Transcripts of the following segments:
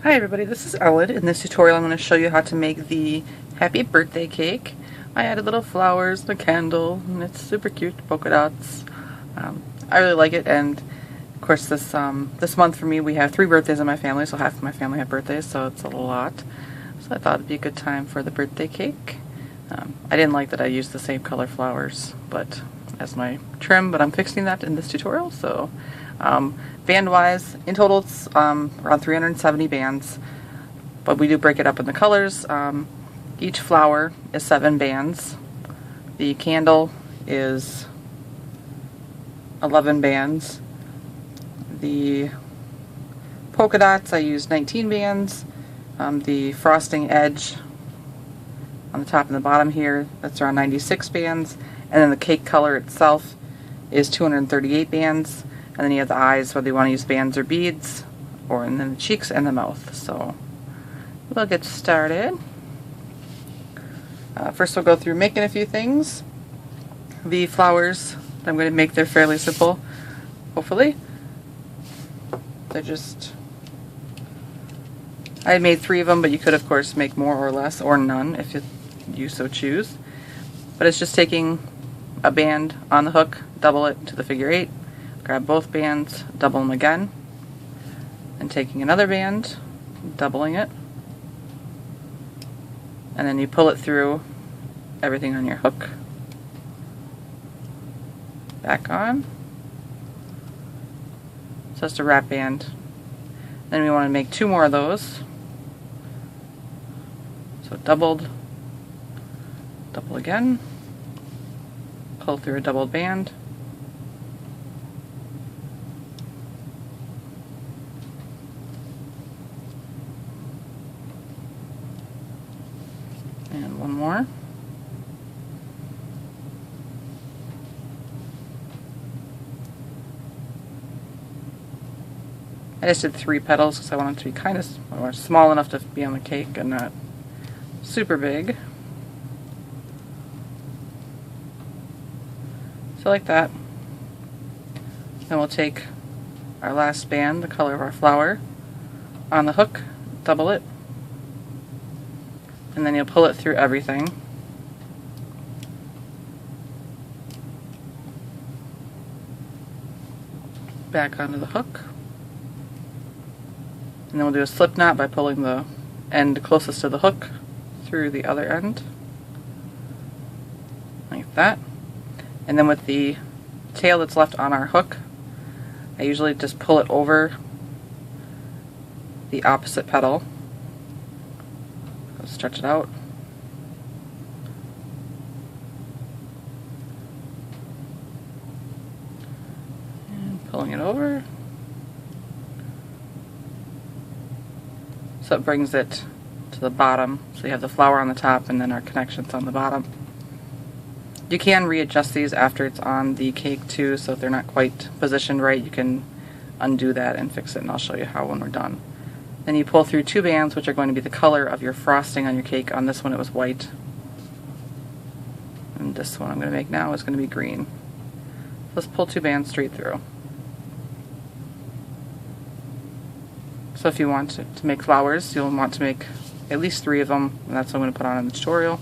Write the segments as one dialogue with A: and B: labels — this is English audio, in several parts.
A: Hi everybody, this is Ellen. In this tutorial I'm going to show you how to make the happy birthday cake. I added little flowers and a candle, and it's super cute, polka dots. I really like it, and of course this month for me we have 3 birthdays in my family, so half of my family have birthdays, so it's a lot. So I thought it'd be a good time for the birthday cake. I didn't like that I used the same color flowers but as my trim, but I'm fixing that in this tutorial. So band wise, in total it's around 370 bands, but we do break it up in the colors. Each flower is 7 bands. The candle is 11 bands. The polka dots I used 19 bands. The frosting edge on the top and the bottom here, that's around 96 bands. And then the cake color itself is 238 bands. And then you have the eyes, whether you want to use bands or beads, or and then the cheeks and the mouth. So we'll get started. First we'll go through making a few things. The flowers that I'm going to make, they're fairly simple, hopefully. They're just, I made 3 of them, but you could of course make more or less, or none if you so choose. But it's just taking a band on the hook, double it to the figure 8, grab both bands, double them again, and taking another band, doubling it, and then you pull it through everything on your hook, back on. So it's a wrap band. Then we want to make 2 more of those. So doubled, double again, pull through a doubled band, and 1 more. I just did 3 petals because I want it to be kind of small enough to be on the cake and not super big. So like that. Then we'll take our last band, the color of our flower, on the hook, double it, and then you'll pull it through everything. Back onto the hook. And then we'll do a slip knot by pulling the end closest to the hook through the other end. Like that. And then with the tail that's left on our hook, I usually just pull it over the opposite petal. Stretch it out. And pulling it over. So it brings it to the bottom. So you have the flower on the top and then our connections on the bottom. You can readjust these after it's on the cake too, so if they're not quite positioned right, you can undo that and fix it, and I'll show you how when we're done. Then you pull through 2 bands, which are going to be the color of your frosting on your cake. On this one it was white. And this one I'm going to make now is going to be green. Let's pull 2 bands straight through. So if you want to make flowers, you'll want to make at least 3 of them, and that's what I'm going to put on in the tutorial.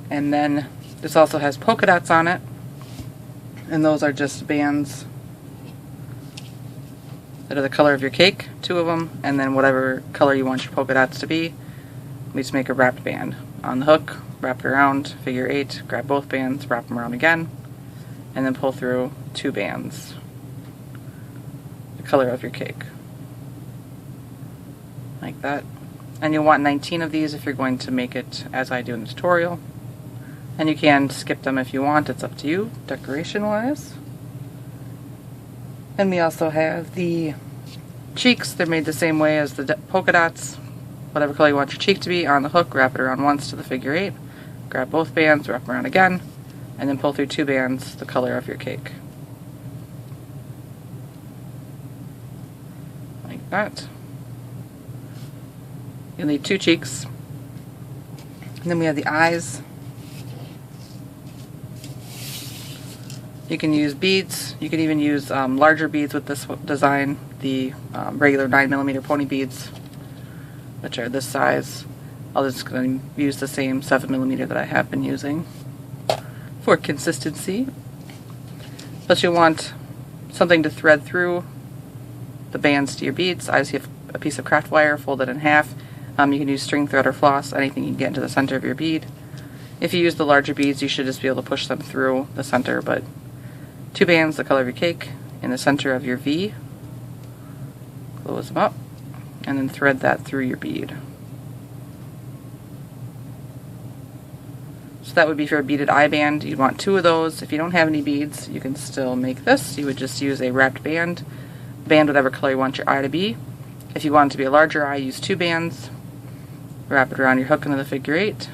A: And then this also has polka dots on it, and those are just bands that are the color of your cake, 2 of them, and then whatever color you want your polka dots to be. We just make a wrapped band on the hook, wrap it around, figure 8, grab both bands, wrap them around again, and then pull through 2 bands, the color of your cake, like that. And you'll want 19 of these if you're going to make it as I do in the tutorial. And you can skip them if you want, it's up to you, decoration wise. And we also have the cheeks. They're made the same way as the polka dots. Whatever color you want your cheek to be, on the hook, wrap it around once to the figure 8, grab both bands, wrap them around again, and then pull through 2 bands, the color of your cake. Like that. You'll need 2 cheeks. And then we have the eyes. You can use beads. You can even use larger beads with this design. the regular 9mm pony beads, which are this size. I'll just going to use the same 7mm that I have been using for consistency. Plus you want something to thread through the bands to your beads. I just have a piece of craft wire, fold it in half. You can use string, thread, or floss, anything you can get into the center of your bead. If you use the larger beads, you should just be able to push them through the center, but 2 bands the color of your cake in the center of your V. Close them up, and then thread that through your bead. So that would be for a beaded eye band. You'd want 2 of those. If you don't have any beads, you can still make this. You would just use a wrapped band. Band whatever color you want your eye to be. If you want it to be a larger eye, use 2 bands. Wrap it around your hook into the figure 8.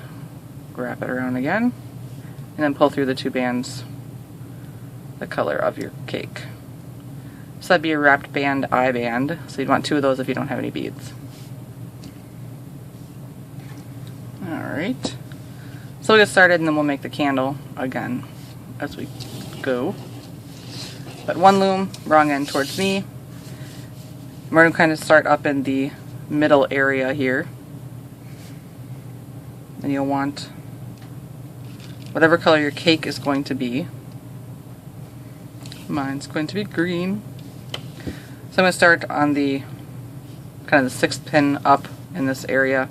A: Wrap it around again. And then pull through the 2 bands the color of your cake. So that'd be a wrapped band eye band. So you'd want 2 of those if you don't have any beads. Alright. So we'll get started and then we'll make the candle again as we go. But 1 loom, wrong end towards me. We're going to kind of start up in the middle area here. And you'll want whatever color your cake is going to be. Mine's going to be green. So I'm going to start on the kind of the 6th pin up in this area.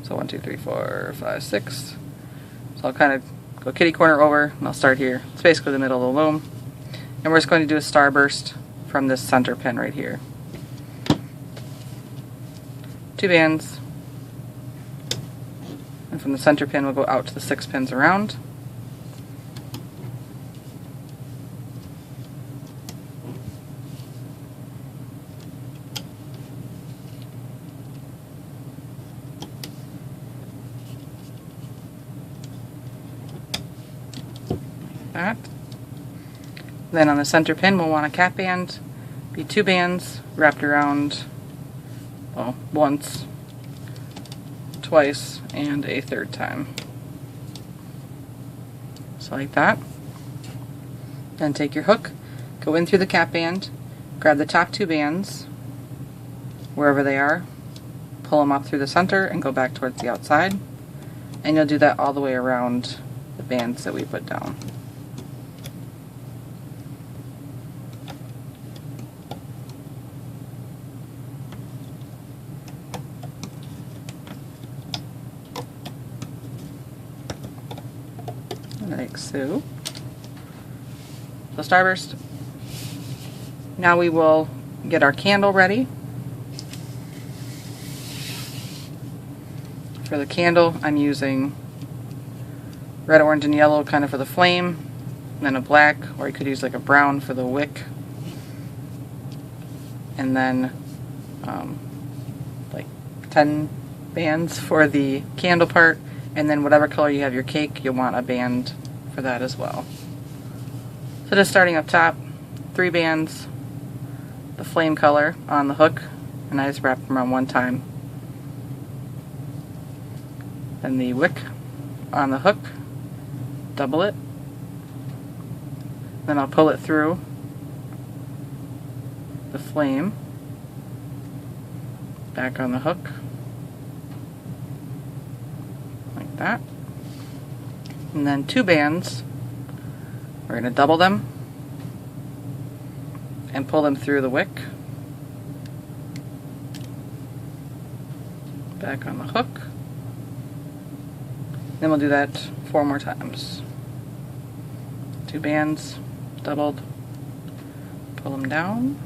A: So 1, 2, 3, 4, 5, 6. So I'll kind of go kitty corner over and I'll start here. It's basically the middle of the loom. And we're just going to do a starburst from this center pin right here. 2 bands. And from the center pin we'll go out to the 6 pins around. That. Then on the center pin we'll want a cap band, be 2 bands wrapped around, well, once, twice, and a 3rd time. So like that. Then take your hook, go in through the cap band, grab the top 2 bands, wherever they are, pull them up through the center and go back towards the outside, and you'll do that all the way around the bands that we put down. Like so. So starburst. Now we will get our candle ready. For the candle I'm using red, orange, and yellow kind of for the flame, and then a black, or you could use like a brown for the wick, and then like 10 bands for the candle part, and then whatever color you have your cake, you'll want a band for that as well. So just starting up top, 3 bands, the flame color on the hook, and I just wrap them around 1 time. Then the wick on the hook, double it, then I'll pull it through the flame, back on the hook, like that. And then 2 bands, we're going to double them and pull them through the wick, back on the hook. Then we'll do that 4 more times. 2 bands, doubled, pull them down,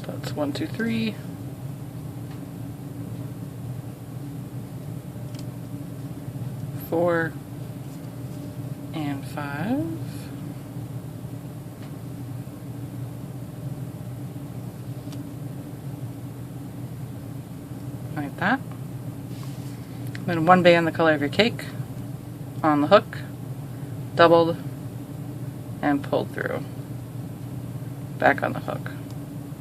A: that's 1, 2, 3. 4 and 5. Like that. Then 1 band the color of your cake on the hook, doubled, and pulled through. Back on the hook.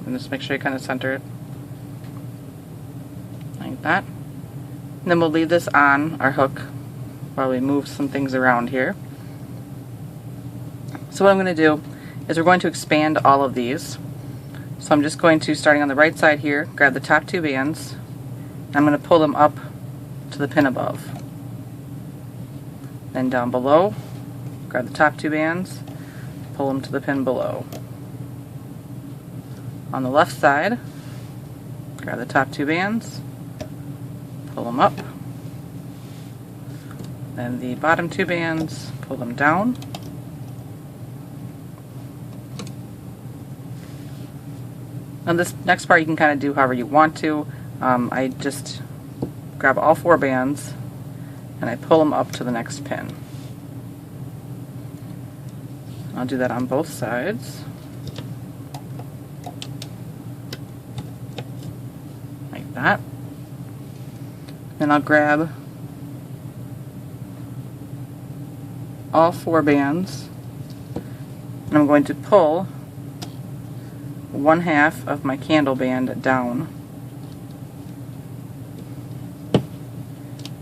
A: And just make sure you kind of center it. Like that. And then we'll leave this on our hook while we move some things around here. So what I'm going to do is we're going to expand all of these. So I'm just going to, starting on the right side here, grab the top 2 bands, and I'm going to pull them up to the pin above. Then down below, grab the top 2 bands, pull them to the pin below. On the left side, grab the top 2 bands, pull them up, then the bottom 2 bands, pull them down, now this next part you can kind of do however you want to. I just grab all 4 bands and I pull them up to the next pin. I'll do that on both sides. Like that. Then I'll grab all 4 bands and I'm going to pull 1/2 of my candle band down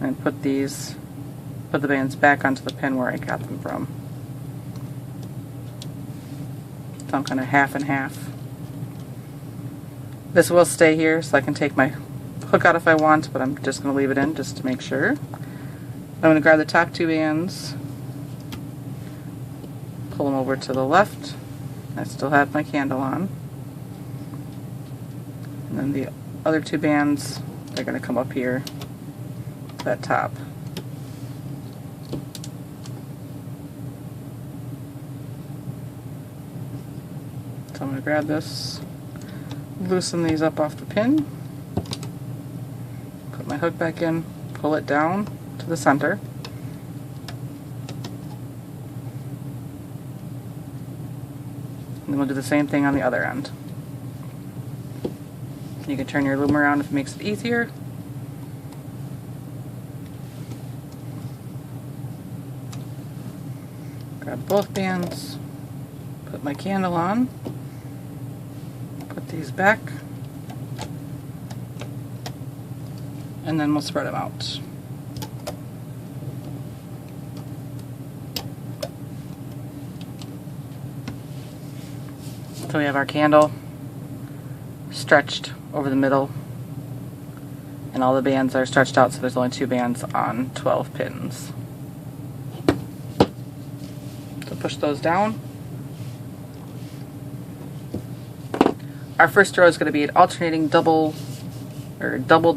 A: and put the bands back onto the pin where I got them from. So I'm kind of half and half. This will stay here so I can take my hook out if I want, but I'm just going to leave it in just to make sure. I'm going to grab the top 2 bands, pull them over to the left. I still have my candle on. And then the other 2 bands, they're going to come up here to that top. So I'm going to grab this, loosen these up off the pin, put my hook back in, pull it down to the center. And then we'll do the same thing on the other end. You can turn your loom around if it makes it easier. Grab both bands, put my candle on, put these back, and then we'll spread them out. So we have our candle stretched over the middle, and all the bands are stretched out, so there's only 2 bands on 12 pins. So push those down. Our first row is going to be an alternating doubled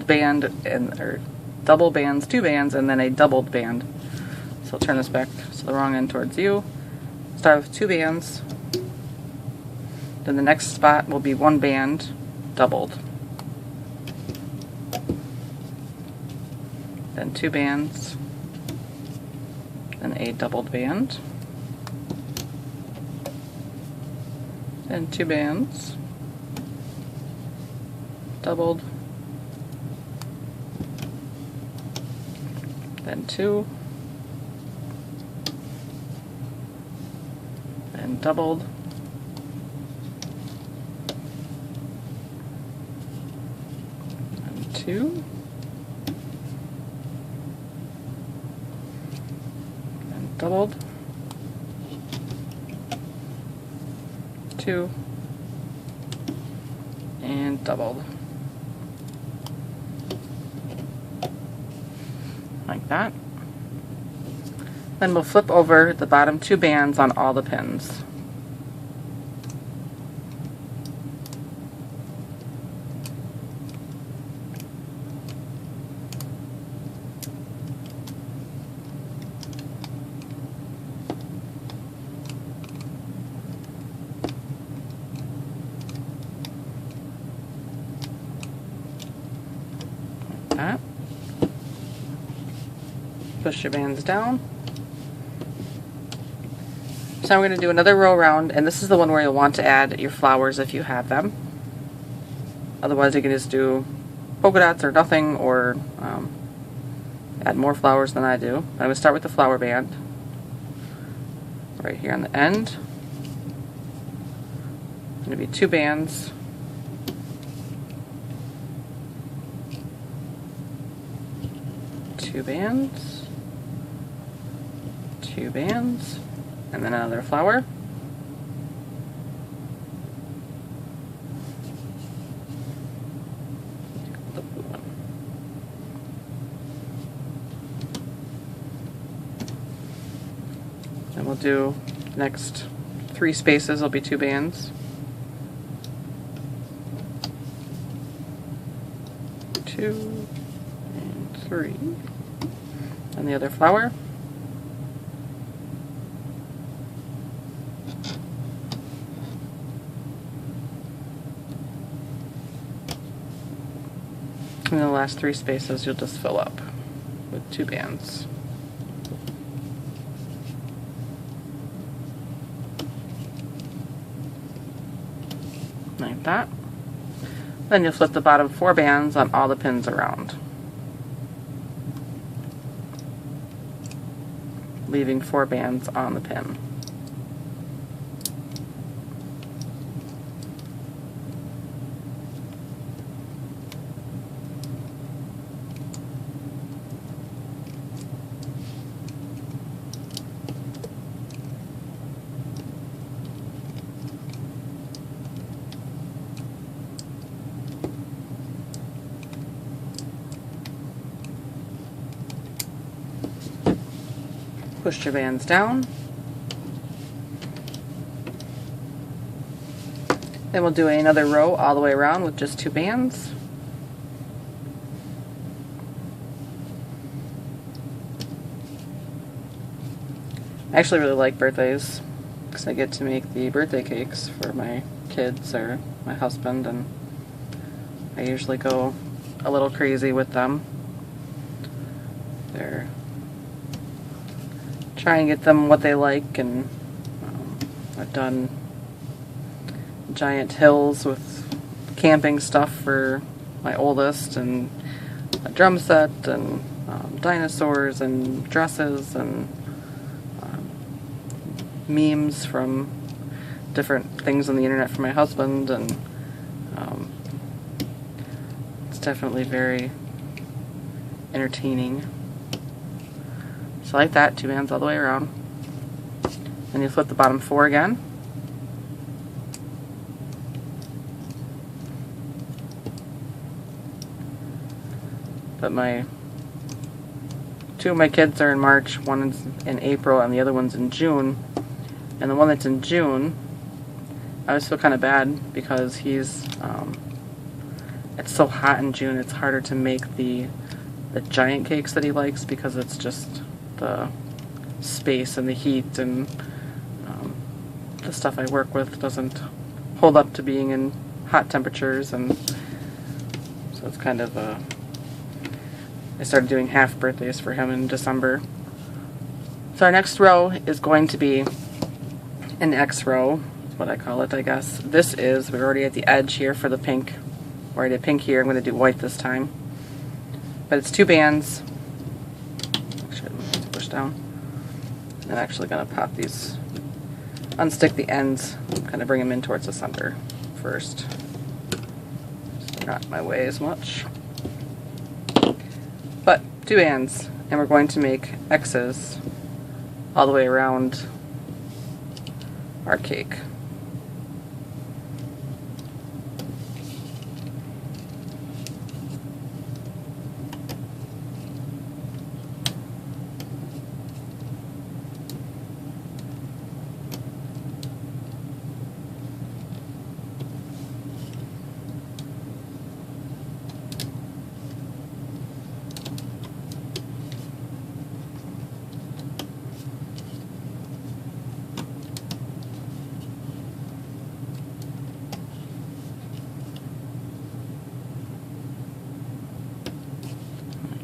A: band or double bands, 2 bands, and then a doubled band. So I'll turn this back so the wrong end towards you. Start with 2 bands. Then the next spot will be 1 band doubled. Then 2 bands. Then a doubled band. Then 2 bands. Doubled. Then 2. Then doubled. And 2. And doubled. 2. And doubled. Like that. Then we'll flip over the bottom 2 bands on all the pins. Like that. Push your bands down. So we're going to do another row around, and this is the one where you'll want to add your flowers if you have them. Otherwise you can just do polka dots or nothing, or add more flowers than I do. I'm going to start with the flower band right here on the end. It's going to be 2 bands. 2 bands, 2 bands, and then another flower. The blue one. And we'll do the next 3 spaces will be 2 bands. 2 and 3, and the other flower. And the last 3 spaces you'll just fill up with 2 bands. Like that. Then you'll flip the bottom 4 bands on all the pins around, leaving 4 bands on the pin. Push your bands down. Then we'll do another row all the way around with just 2 bands. I actually really like birthdays because I get to make the birthday cakes for my kids or my husband, and I usually go a little crazy with them. They're try and get them what they like, and I've done giant hills with camping stuff for my oldest, and a drum set, and dinosaurs, and dresses, and memes from different things on the internet for my husband, and it's definitely very entertaining. So like that, 2 bands all the way around. Then you flip the bottom 4 again. But 2 of my kids are in March, one is in April, and the other one's in June. And the one that's in June, I always feel kind of bad because he's, it's so hot in June, it's harder to make the giant cakes that he likes because it's just the space and the heat, and the stuff I work with doesn't hold up to being in hot temperatures, and so it's kind of I started doing half birthdays for him in December. So our next row is going to be an X row, is what I call it, I guess. We're already at the edge here for the pink. Where I did pink here, I'm going to do white this time. But it's 2 bands. Down. I'm actually going to pop these, unstick the ends, kind of bring them in towards the center first, so they're not in my way as much. But 2 bands, and we're going to make X's all the way around our cake.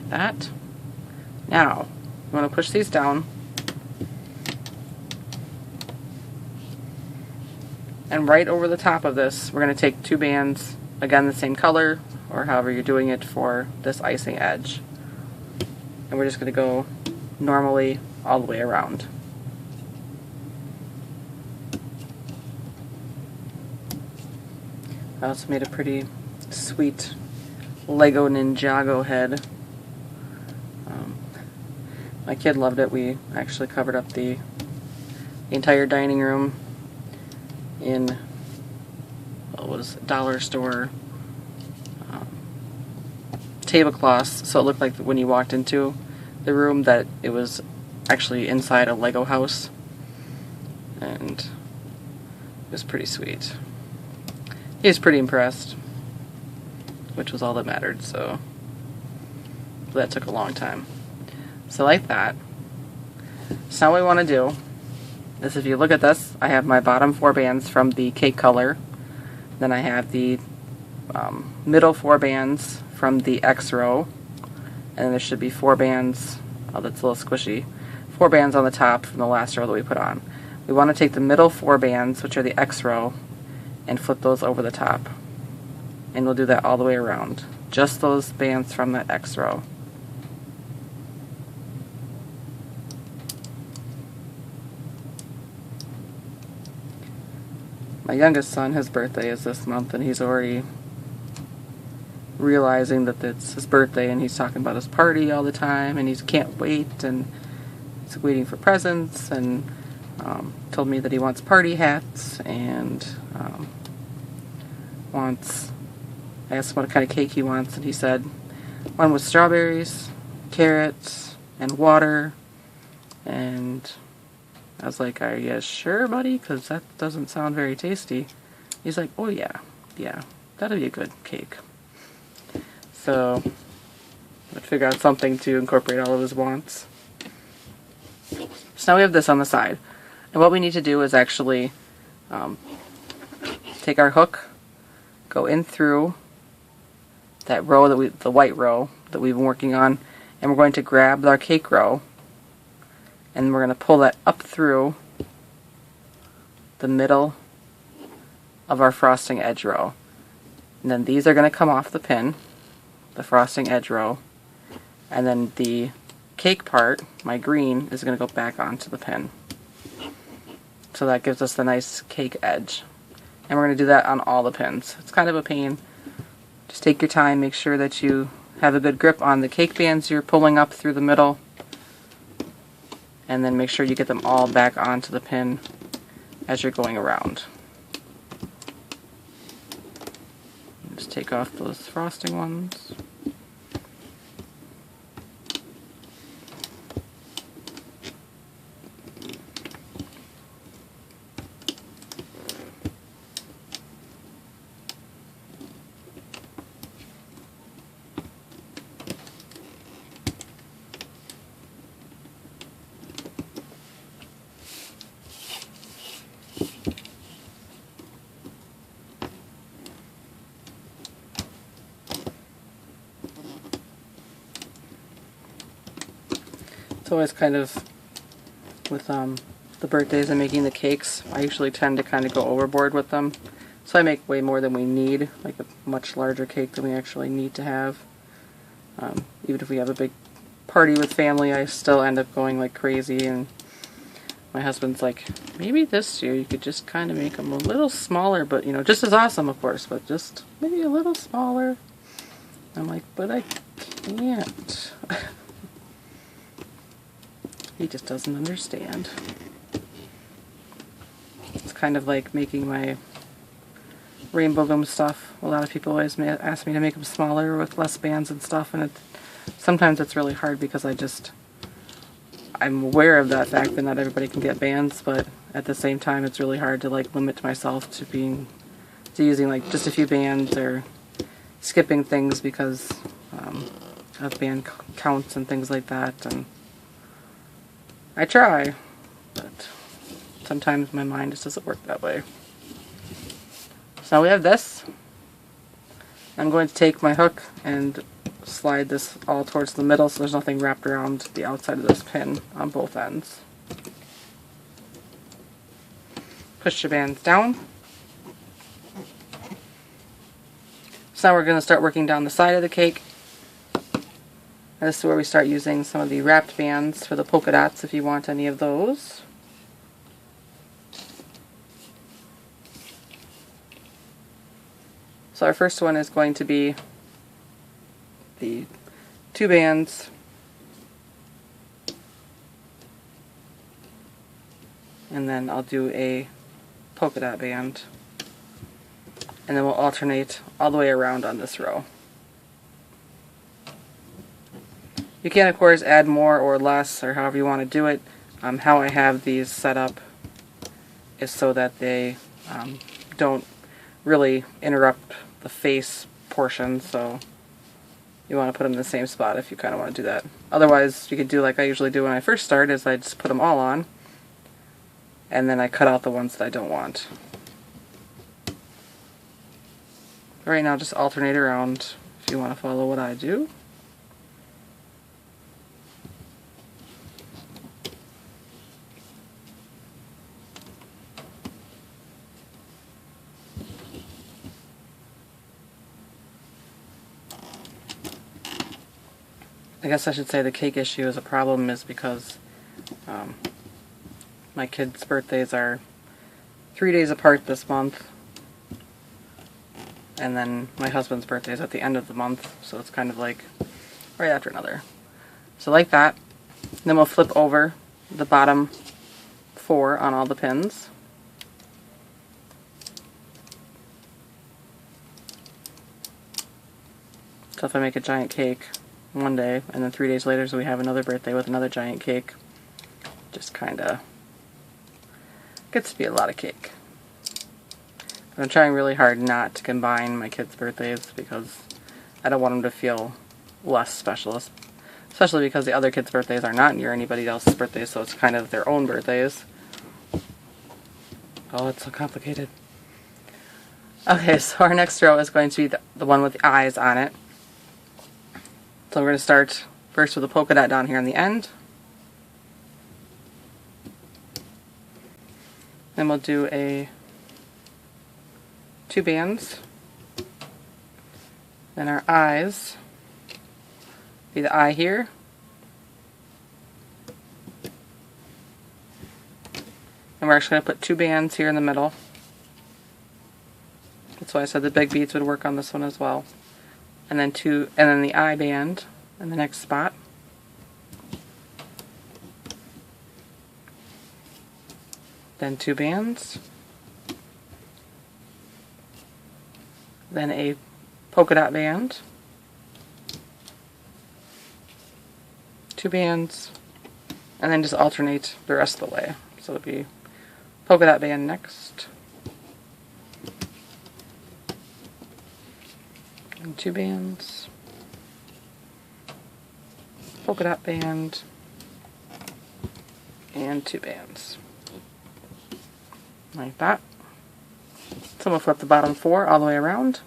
A: That. Now, you want to push these down, and right over the top of this, we're going to take 2 bands, again the same color, or however you're doing it for this icing edge, and we're just going to go normally all the way around. I also made a pretty sweet Lego Ninjago head My kid loved it. We actually covered up the entire dining room in what was it, dollar store tablecloths, so it looked like when you walked into the room that it was actually inside a Lego house, and it was pretty sweet. He was pretty impressed, which was all that mattered, so that took a long time. So like that. So now what we want to do is, if you look at this, I have my bottom 4 bands from the cake color, then I have the middle 4 bands from the X row, and then there should be 4 bands, oh that's a little squishy, 4 bands on the top from the last row that we put on. We want to take the middle 4 bands, which are the X row, and flip those over the top. And we'll do that all the way around. Just those bands from the X row. My youngest son, his birthday is this month, and he's already realizing that it's his birthday, and he's talking about his party all the time, and he can't wait, and he's waiting for presents, and told me that he wants party hats, and I asked him what kind of cake he wants, and he said one with strawberries, carrots, and water, and I was like, are you sure, buddy? Because that doesn't sound very tasty. He's like, oh yeah, that'll be a good cake. So I'd figure out something to incorporate all of his wants. So now we have this on the side. And what we need to do is actually take our hook, go in through that row, the white row that we've been working on, and we're going to grab our cake row, and we're going to pull that up through the middle of our frosting edge row. And then these are going to come off the pin, the frosting edge row, and then the cake part, my green, is going to go back onto the pin. So that gives us the nice cake edge. And we're going to do that on all the pins. It's kind of a pain. Just take your time, make sure that you have a good grip on the cake bands you're pulling up through the middle, and then make sure you get them all back onto the pin as you're going around. Just take off those frosting ones. It's always kind of, with the birthdays and making the cakes, I usually tend to kind of go overboard with them. So I make way more than we need, like a much larger cake than we actually need to have. Even if we have a big party with family, I still end up going like crazy, and my husband's like, maybe this year you could just kind of make them a little smaller, but you know, just as awesome of course, but just maybe a little smaller. I'm like, but I can't. He just doesn't understand. It's kind of like making my rainbow loom stuff. A lot of people always ask me to make them smaller with less bands and stuff, and sometimes it's really hard because I'm aware of that fact that not everybody can get bands, but at the same time it's really hard to like limit myself to using like just a few bands or skipping things because of band counts and things like that. And I try, but sometimes my mind just doesn't work that way. So now we have this. I'm going to take my hook and slide this all towards the middle so there's nothing wrapped around the outside of this pin on both ends. Push your bands down. So now we're going to start working down the side of the cake. And this is where we start using some of the wrapped bands for the polka dots if you want any of those. So our first one is going to be the 2 bands and then I'll do a polka dot band, and then we'll alternate all the way around on this row. You can, of course, add more or less, or however you want to do it. How I have these set up is so that they don't really interrupt the face portion, so you want to put them in the same spot if you kind of want to do that. Otherwise, you could do like I usually do when I first start, is I just put them all on, and then I cut out the ones that I don't want. Right now, just alternate around if you want to follow what I do. I guess I should say the cake issue is a problem is because my kids' birthdays are 3 days apart this month, and then my husband's birthday is at the end of the month, so it's kind of like right after another. So like that. Then we'll flip over the bottom 4 on all the pins. So if I make a giant cake one day, and then 3 days later so we have another birthday with another giant cake, just kinda gets to be a lot of cake. But I'm trying really hard not to combine my kids' birthdays because I don't want them to feel less special, especially because the other kids' birthdays are not near anybody else's birthdays, so it's kind of their own birthdays. Oh, it's so complicated. Okay, so our next row is going to be the one with the eyes on it. So we're going to start first with a polka dot down here on the end. Then we'll do 2 bands. Then our eyes be the eye here. And we're actually going to put 2 bands here in the middle. That's why I said the big beads would work on this one as well. And then the eye band in the next spot. Then 2 bands. Then a polka dot band. 2 bands. And then just alternate the rest of the way. So it'll be polka dot band next. And 2 bands, polka dot band, and 2 bands. Like that. So we'll flip the bottom 4 all the way around.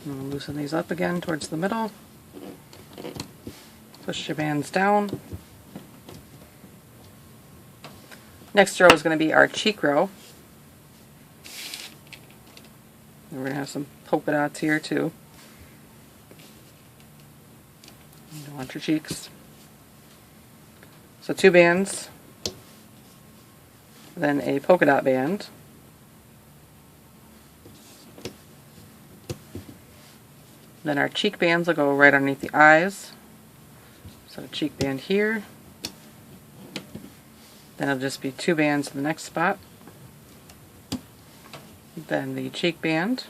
A: And we'll loosen these up again towards the middle. Push your bands down. Next row is going to be our cheek row. And we're going to have some polka dots here too. You don't want your cheeks. So 2 bands, then a polka dot band. Then our cheek bands will go right underneath the eyes. So cheek band here. Then it'll just be 2 bands in the next spot. Then the cheek band.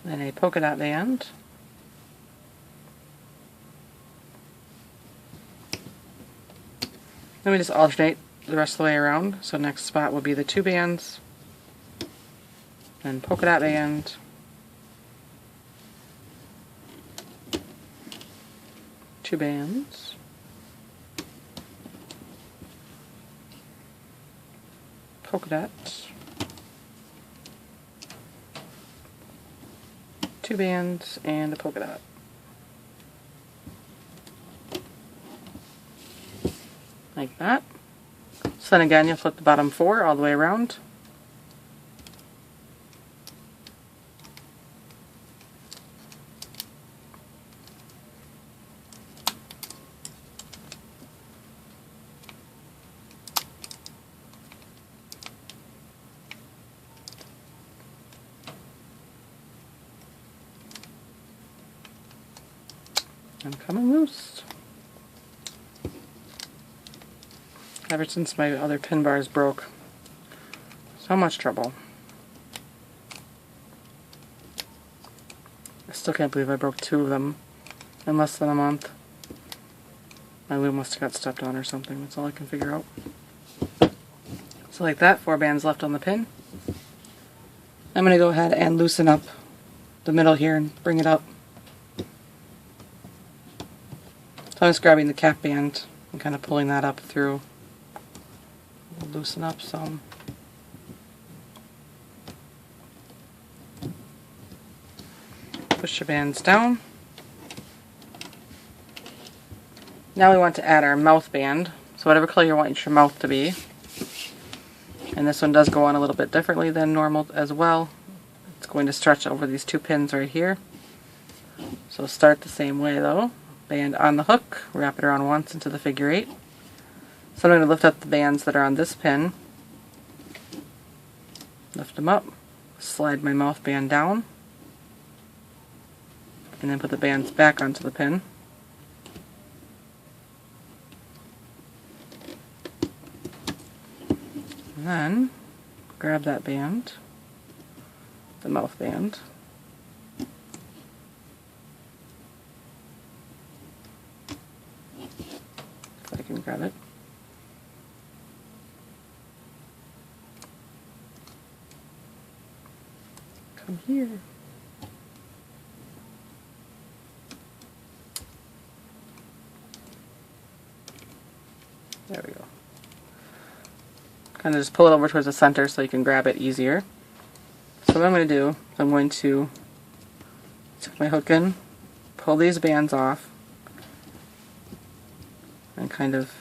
A: Then a polka dot band. Then we just alternate the rest of the way around. So next spot will be the 2 bands, then polka dot band, two bands, polka dots, 2 bands, and a polka dot. like that. So then again, you'll flip the bottom 4 all the way around. I'm coming loose. Ever since my other pin bars broke. So much trouble. I still can't believe I broke 2 of them in less than a month. My loom must have got stepped on or something. That's all I can figure out. So like that, 4 bands left on the pin. I'm going to go ahead and loosen up the middle here and bring it up. So I'm just grabbing the cap band and kind of pulling that up through. Loosen up some. Push your bands down. Now we want to add our mouth band. So whatever color you want your mouth to be. And this one does go on a little bit differently than normal as well. It's going to stretch over these 2 pins right here. So start the same way though. Band on the hook, wrap it around once into the figure 8. So I'm going to lift up the bands that are on this pin, lift them up, slide my mouth band down, and then put the bands back onto the pin. And then grab that band, the mouth band, if I can grab it. Come here. There we go. Kind of just pull it over towards the center so you can grab it easier. So what I'm going to do is I'm going to stick my hook in, pull these bands off, and kind of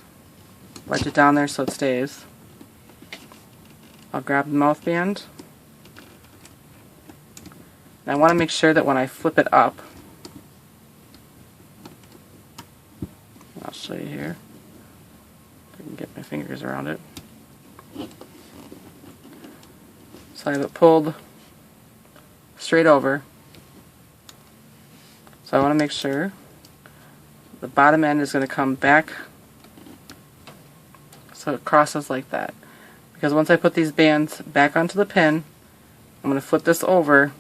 A: wedge it down there so it stays. I'll grab the mouth band. And I want to make sure that when I flip it up, I'll show you here, if I can get my fingers around it. So I have it pulled straight over. So I want to make sure the bottom end is going to come back so it crosses like that. Because once I put these bands back onto the pin, I'm going to flip this over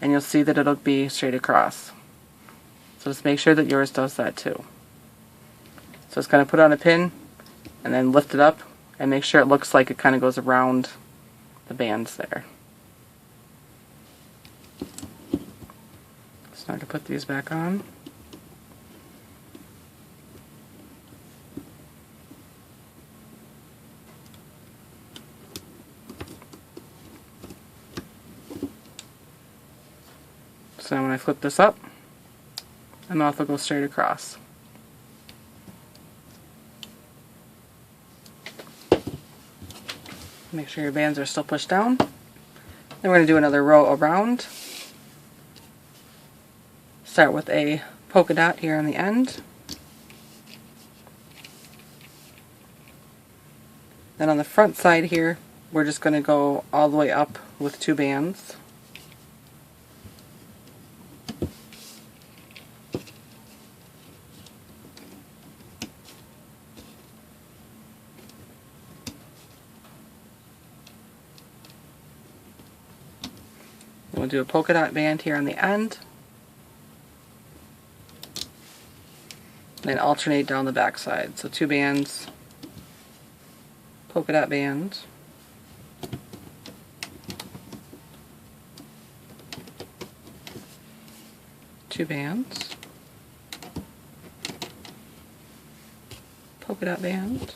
A: and you'll see that it'll be straight across. So just make sure that yours does that too. So it's going to put it on a pin and then lift it up and make sure it looks like it kind of goes around the bands there. So now I can put these back on. So when I flip this up, the mouth will go straight across. Make sure your bands are still pushed down. Then we're going to do another row around. Start with a polka dot here on the end. Then on the front side here, we're just going to go all the way up with 2 bands. We'll do a polka dot band here on the end, and then alternate down the back side. So 2 bands, polka dot band, two bands, polka dot band,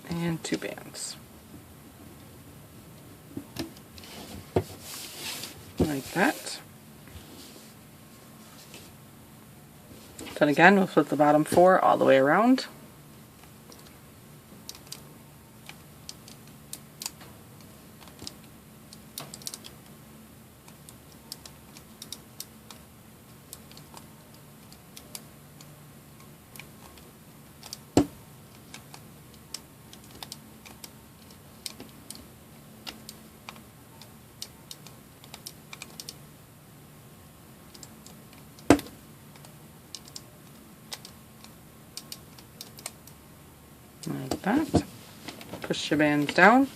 A: and 2 bands. Like that. So again, we'll flip the bottom 4 all the way around. Like that. Push your bands down.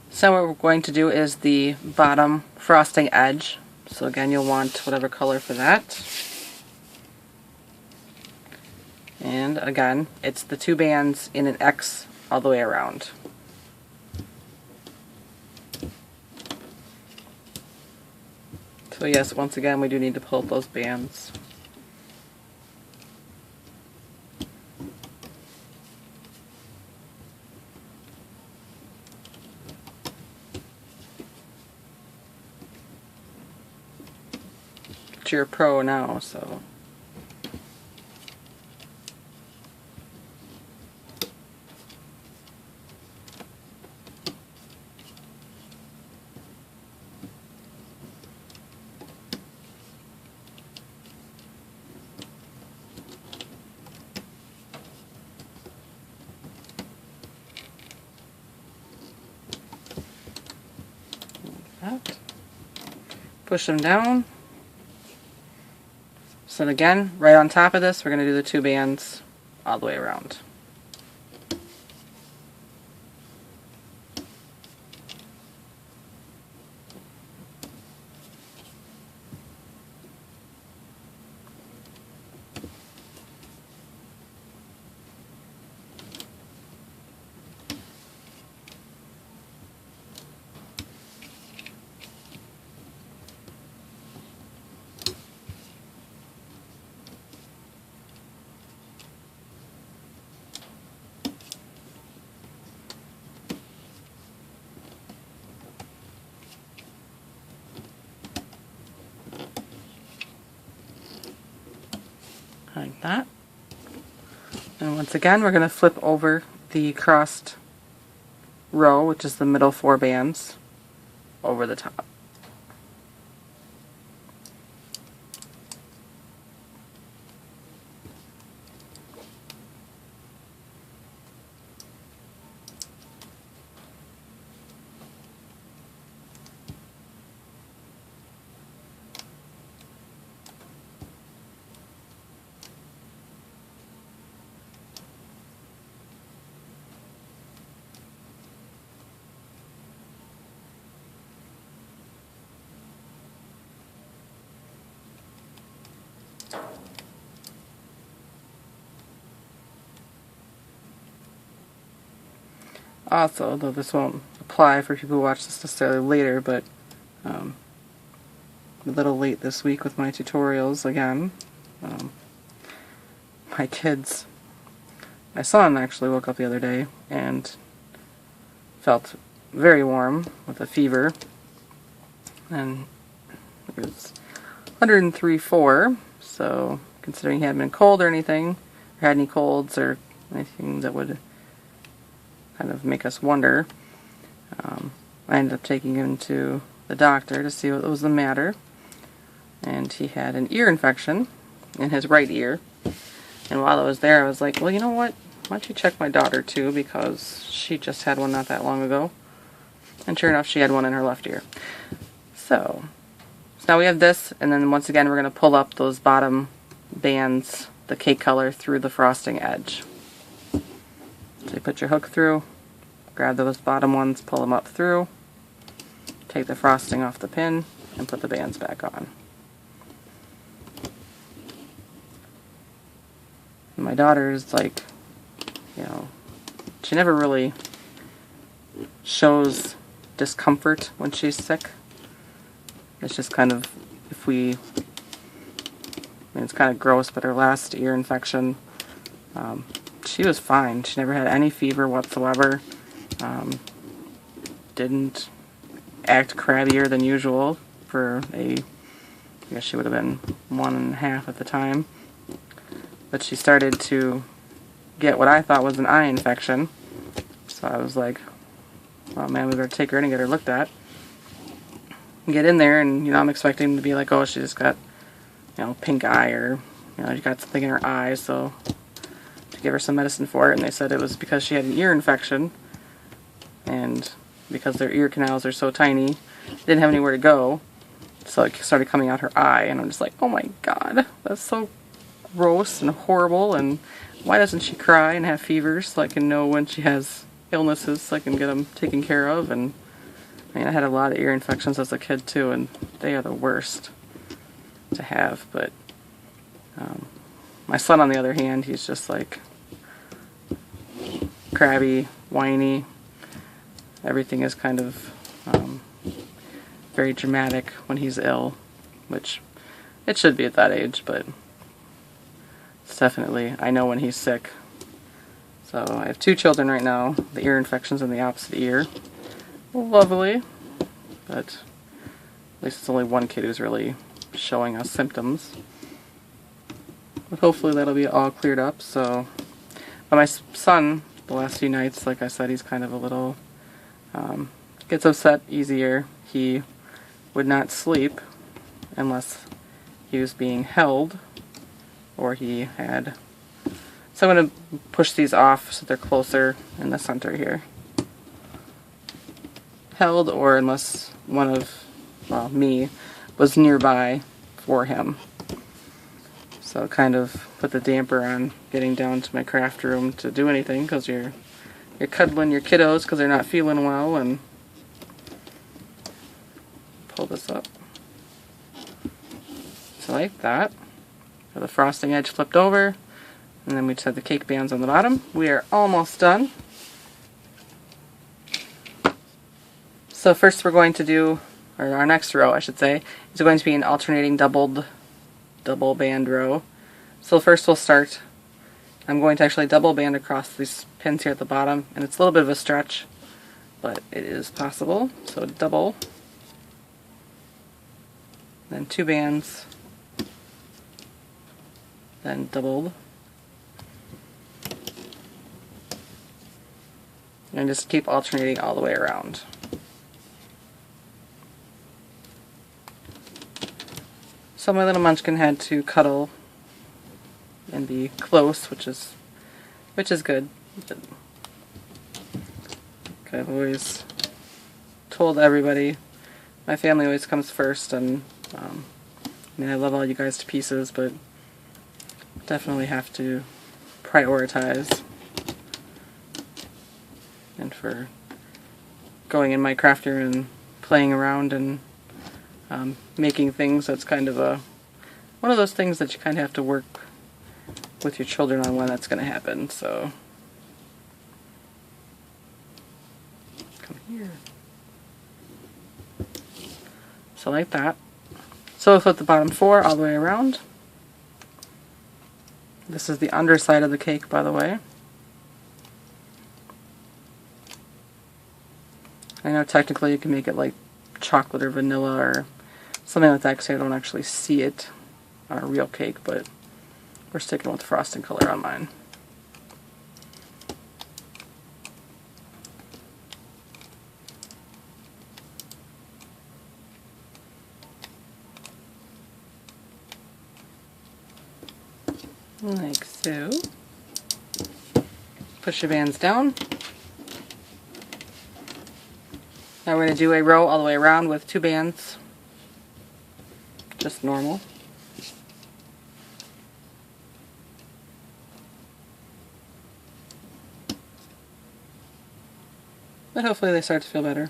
A: So what we're going to do is the bottom frosting edge. So again, you'll want whatever color for that. And again, it's the 2 bands in an X all the way around. So yes, once again, we do need to pull up those bands. But you're a pro now, so. That. Push them down. So again, right on top of this, we're going to do the 2 bands all the way around. Like that. And once again, we're going to flip over the crossed row, which is the middle 4 bands, over the top. Also, though this won't apply for people who watch this necessarily later, but I'm a little late this week with my tutorials again. My son actually woke up the other day and felt very warm with a fever, and it was 103.4, so considering he hadn't been cold or anything, or had any colds or anything that would kind of make us wonder, I ended up taking him to the doctor to see what was the matter, and he had an ear infection in his right ear. And while I was there, I was like, well, you know what, why don't you check my daughter too, because she just had one not that long ago. And sure enough, she had one in her left ear. So now we have this, and then once again we're going to pull up those bottom bands, the cake color, through the frosting edge. So you put your hook through, grab those bottom ones, pull them up through, take the frosting off the pin, and put the bands back on. And my daughter's like, you know, she never really shows discomfort when she's sick. It's just kind of, it's kind of gross, but her last ear infection, she was fine. She never had any fever whatsoever. Didn't act crabbier than usual for I guess she would have been 1.5 at the time. But she started to get what I thought was an eye infection. So I was like, well, man, we better take her in and get her looked at. Get in there, and I'm expecting to be like, oh, she just got pink eye, or she got something in her eye, so to give her some medicine for it. And they said it was because she had an ear infection, and because their ear canals are so tiny, didn't have anywhere to go, so it started coming out her eye. And I'm just like, oh my god, that's so gross and horrible. And why doesn't she cry and have fevers so I can know when she has illnesses so I can get them taken care of? And I mean, I had a lot of ear infections as a kid too, and they are the worst to have. But my son, on the other hand, he's just like crabby, whiny. Everything is kind of very dramatic when he's ill, which it should be at that age, but it's definitely, I know when he's sick. So I have 2 children right now, the ear infection's in the opposite ear. Lovely, but at least it's only one kid who's really showing us symptoms. But hopefully that'll be all cleared up. So, but my son, the last few nights, like I said, he's kind of a little, gets upset easier. He would not sleep unless he was being held, or he had, so I'm going to push these off so they're closer in the center here. Held, or unless one of, well, me, was nearby for him. So kind of put the damper on getting down to my craft room to do anything, because you're cuddling your kiddos because they're not feeling well. And pull this up. So like that. Got the frosting edge flipped over, and then we just have the cake bands on the bottom. We are almost done. So first we're going to do, or our next row I should say, is going to be an alternating double band row. So first we'll start, I'm going to actually double band across these pins here at the bottom, and it's a little bit of a stretch, but it is possible. So double, then 2 bands, then doubled, and just keep alternating all the way around. So my little munchkin had to cuddle and be close, which is good. I've always told everybody, my family always comes first, and I mean, I love all you guys to pieces, but definitely have to prioritize. And for going in my craft room and playing around and making things, that's kind of one of those things that you kind of have to work with your children on when that's going to happen. So come here. So like that. So we'll flip the bottom 4 all the way around. This is the underside of the cake, by the way. I know technically you can make it like chocolate or vanilla or something like that, because I don't actually see it on a real cake, but we're sticking with frosting color on mine. Like so. Push your bands down. Now we're going to do a row all the way around with 2 bands. Just normal. But hopefully they start to feel better.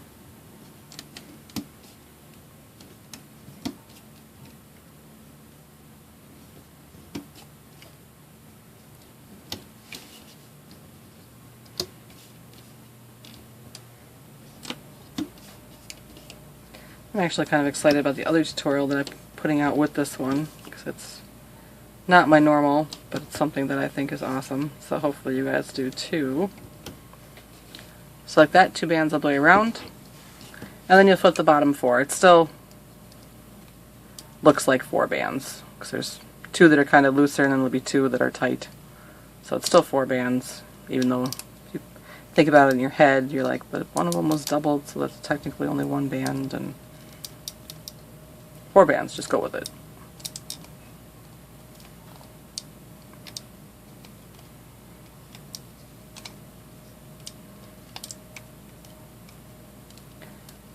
A: I'm actually kind of excited about the other tutorial that I'm putting out with this one, because it's not my normal, but it's something that I think is awesome. So hopefully you guys do too. So like that, 2 bands all the way around. And then you'll flip the bottom 4. It still looks like 4 bands, because there's 2 that are kind of looser and then there'll be 2 that are tight. So it's still 4 bands, even though if you think about it in your head, you're like, but one of them was doubled, so that's technically only 1 band, and 4 bands, just go with it.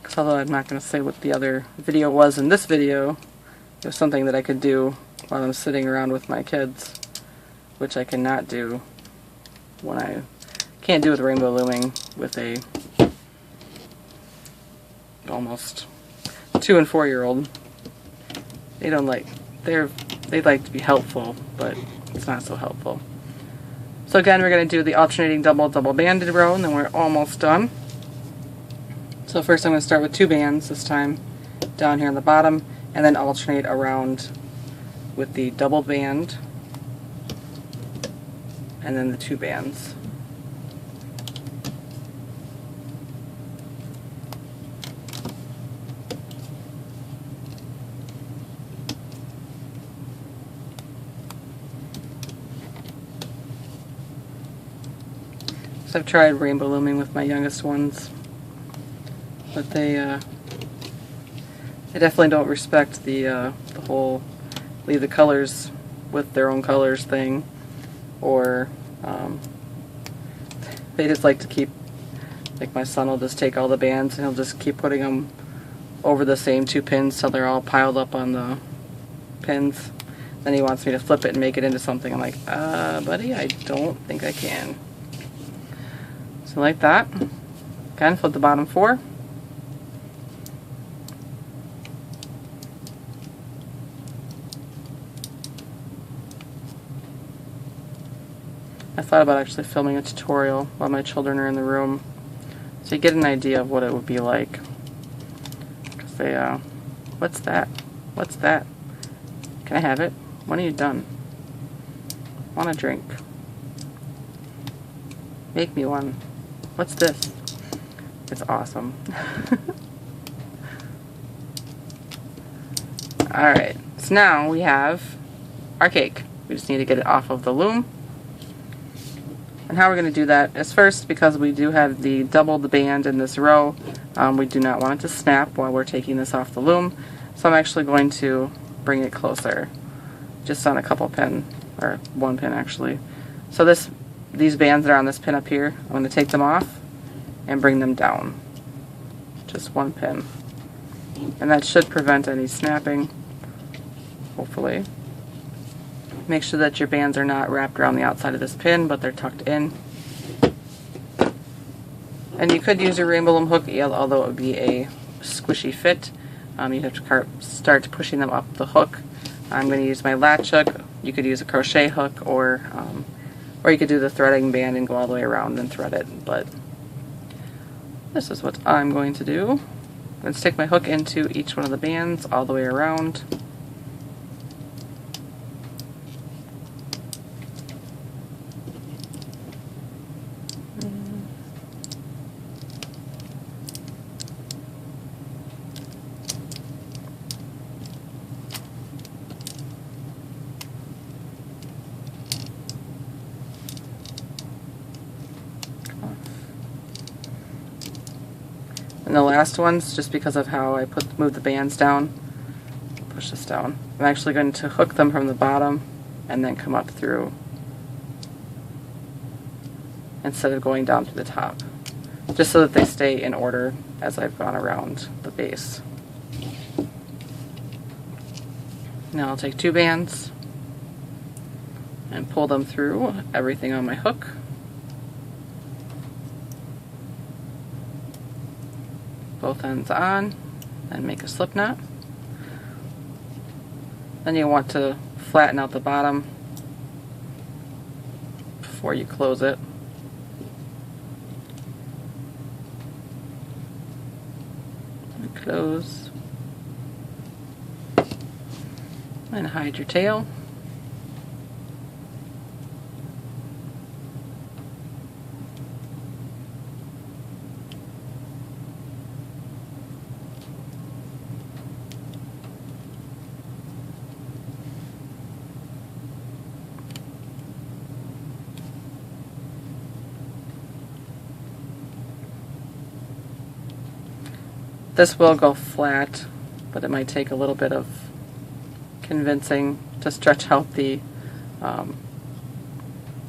A: Because although I'm not going to say what the other video was in this video, it was something that I could do while I'm sitting around with my kids, which I cannot do when I can't do with rainbow looming with a almost 2 and 4-year-old. They don't like, they like to be helpful, but it's not so helpful. So again, we're going to do the alternating double banded row, and then we're almost done. So first I'm going to start with 2 bands this time down here on the bottom, and then alternate around with the double band and then the 2 bands. So I've tried rainbow looming with my youngest ones, but they definitely don't respect the whole leave the colors with their own colors thing, or they just like to keep, like my son will just take all the bands and he'll just keep putting them over the same 2 pins till they're all piled up on the pins. Then he wants me to flip it and make it into something. I'm like, buddy, I don't think I can. So like that. Again, flip the bottom 4. I thought about actually filming a tutorial while my children are in the room, so you get an idea of what it would be like. Because they, what's that? What's that? Can I have it? When are you done? Want a drink? Make me one. What's this? It's awesome. Alright, so now we have our cake. We just need to get it off of the loom. And how we're going to do that is first, because we do have the doubled band in this row, we do not want it to snap while we're taking this off the loom. So I'm actually going to bring it closer, just on a couple pin, or 1 pin actually. So these bands that are on this pin up here, I'm going to take them off and bring them down. Just 1 pin. And that should prevent any snapping, hopefully. Make sure that your bands are not wrapped around the outside of this pin, but they're tucked in. And you could use your rainbow loom hook, although it would be a squishy fit. You have to start pushing them up the hook. I'm going to use my latch hook. You could use a crochet hook, or you could do the threading band and go all the way around and thread it. But this is what I'm going to do. I'm going to stick my hook into each one of the bands all the way around. And the last ones, just because of how I move the bands down, push this down. I'm actually going to hook them from the bottom and then come up through instead of going down to the top, just so that they stay in order as I've gone around the base. Now I'll take 2 bands and pull them through everything on my hook. Both ends on, and make a slip knot. Then you want to flatten out the bottom before you close it. And close. And hide your tail. This will go flat, but it might take a little bit of convincing to stretch out the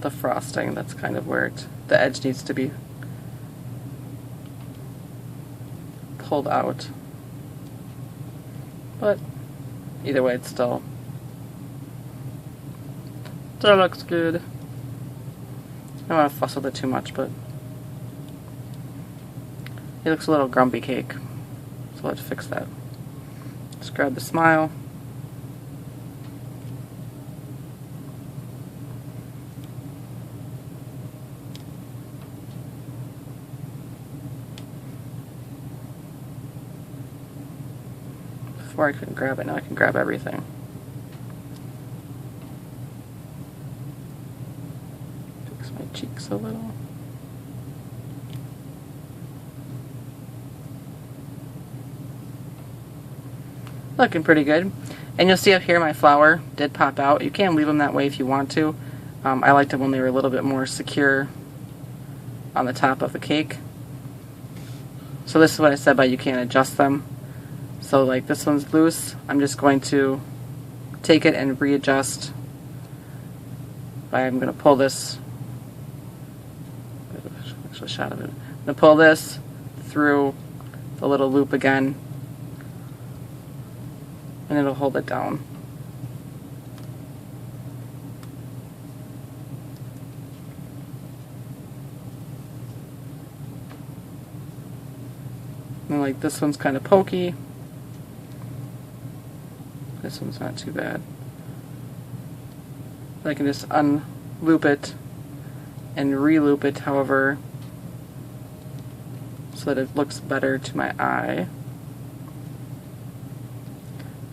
A: frosting. That's kind of where the edge needs to be pulled out. But either way, it still looks good. I don't want to fuss with it too much, but it looks a little grumpy cake. So let's fix that. Just grab the smile. Before I couldn't grab it, now I can grab everything. Fix my cheeks a little. Looking pretty good. And you'll see up here my flower did pop out. You can leave them that way if you want to. I liked it when they were a little bit more secure on the top of the cake. So this is what I said by you can't adjust them. So like this one's loose, I'm just going to take it and readjust. I'm going to pull this, actually a shot of it. I'm going to pull this through the little loop again, and it'll hold it down. And like this one's kind of pokey. This one's not too bad. I can just unloop it and re-loop it, however, so that it looks better to my eye.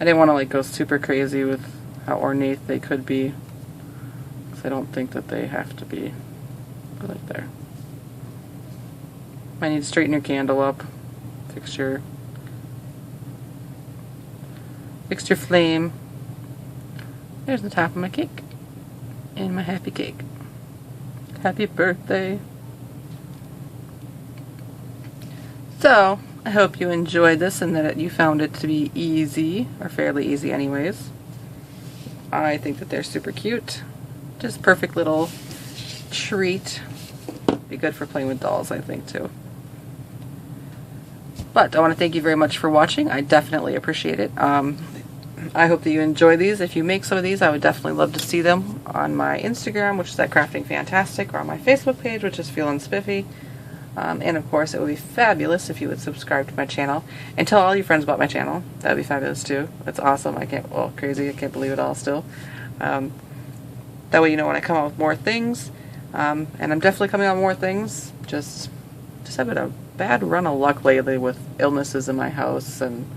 A: I didn't want to like go super crazy with how ornate they could be, because I don't think that they have to be right there. Might need to straighten your candle up, fix your flame. There's the top of my cake and my happy cake. Happy birthday. So I hope you enjoyed this and that you found it to be easy, or fairly easy anyways. I think that they're super cute. Just perfect little treat. Be good for playing with dolls, I think, too. But I want to thank you very much for watching. I definitely appreciate it. I hope that you enjoy these. If you make some of these, I would definitely love to see them on my Instagram, which is at Crafting Fantastic, or on my Facebook page, which is feelinspiffy. And of course, it would be fabulous if you would subscribe to my channel and tell all your friends about my channel. That would be fabulous too. That's awesome. Crazy. I can't believe it all still. That way you know when I come out with more things. And I'm definitely coming out with more things. Just having a bad run of luck lately with illnesses in my house, and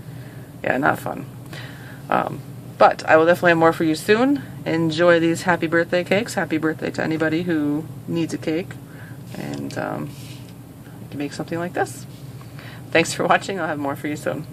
A: yeah, not fun. But I will definitely have more for you soon. Enjoy these happy birthday cakes. Happy birthday to anybody who needs a cake. And you can make something like this. Thanks for watching. I'll have more for you soon.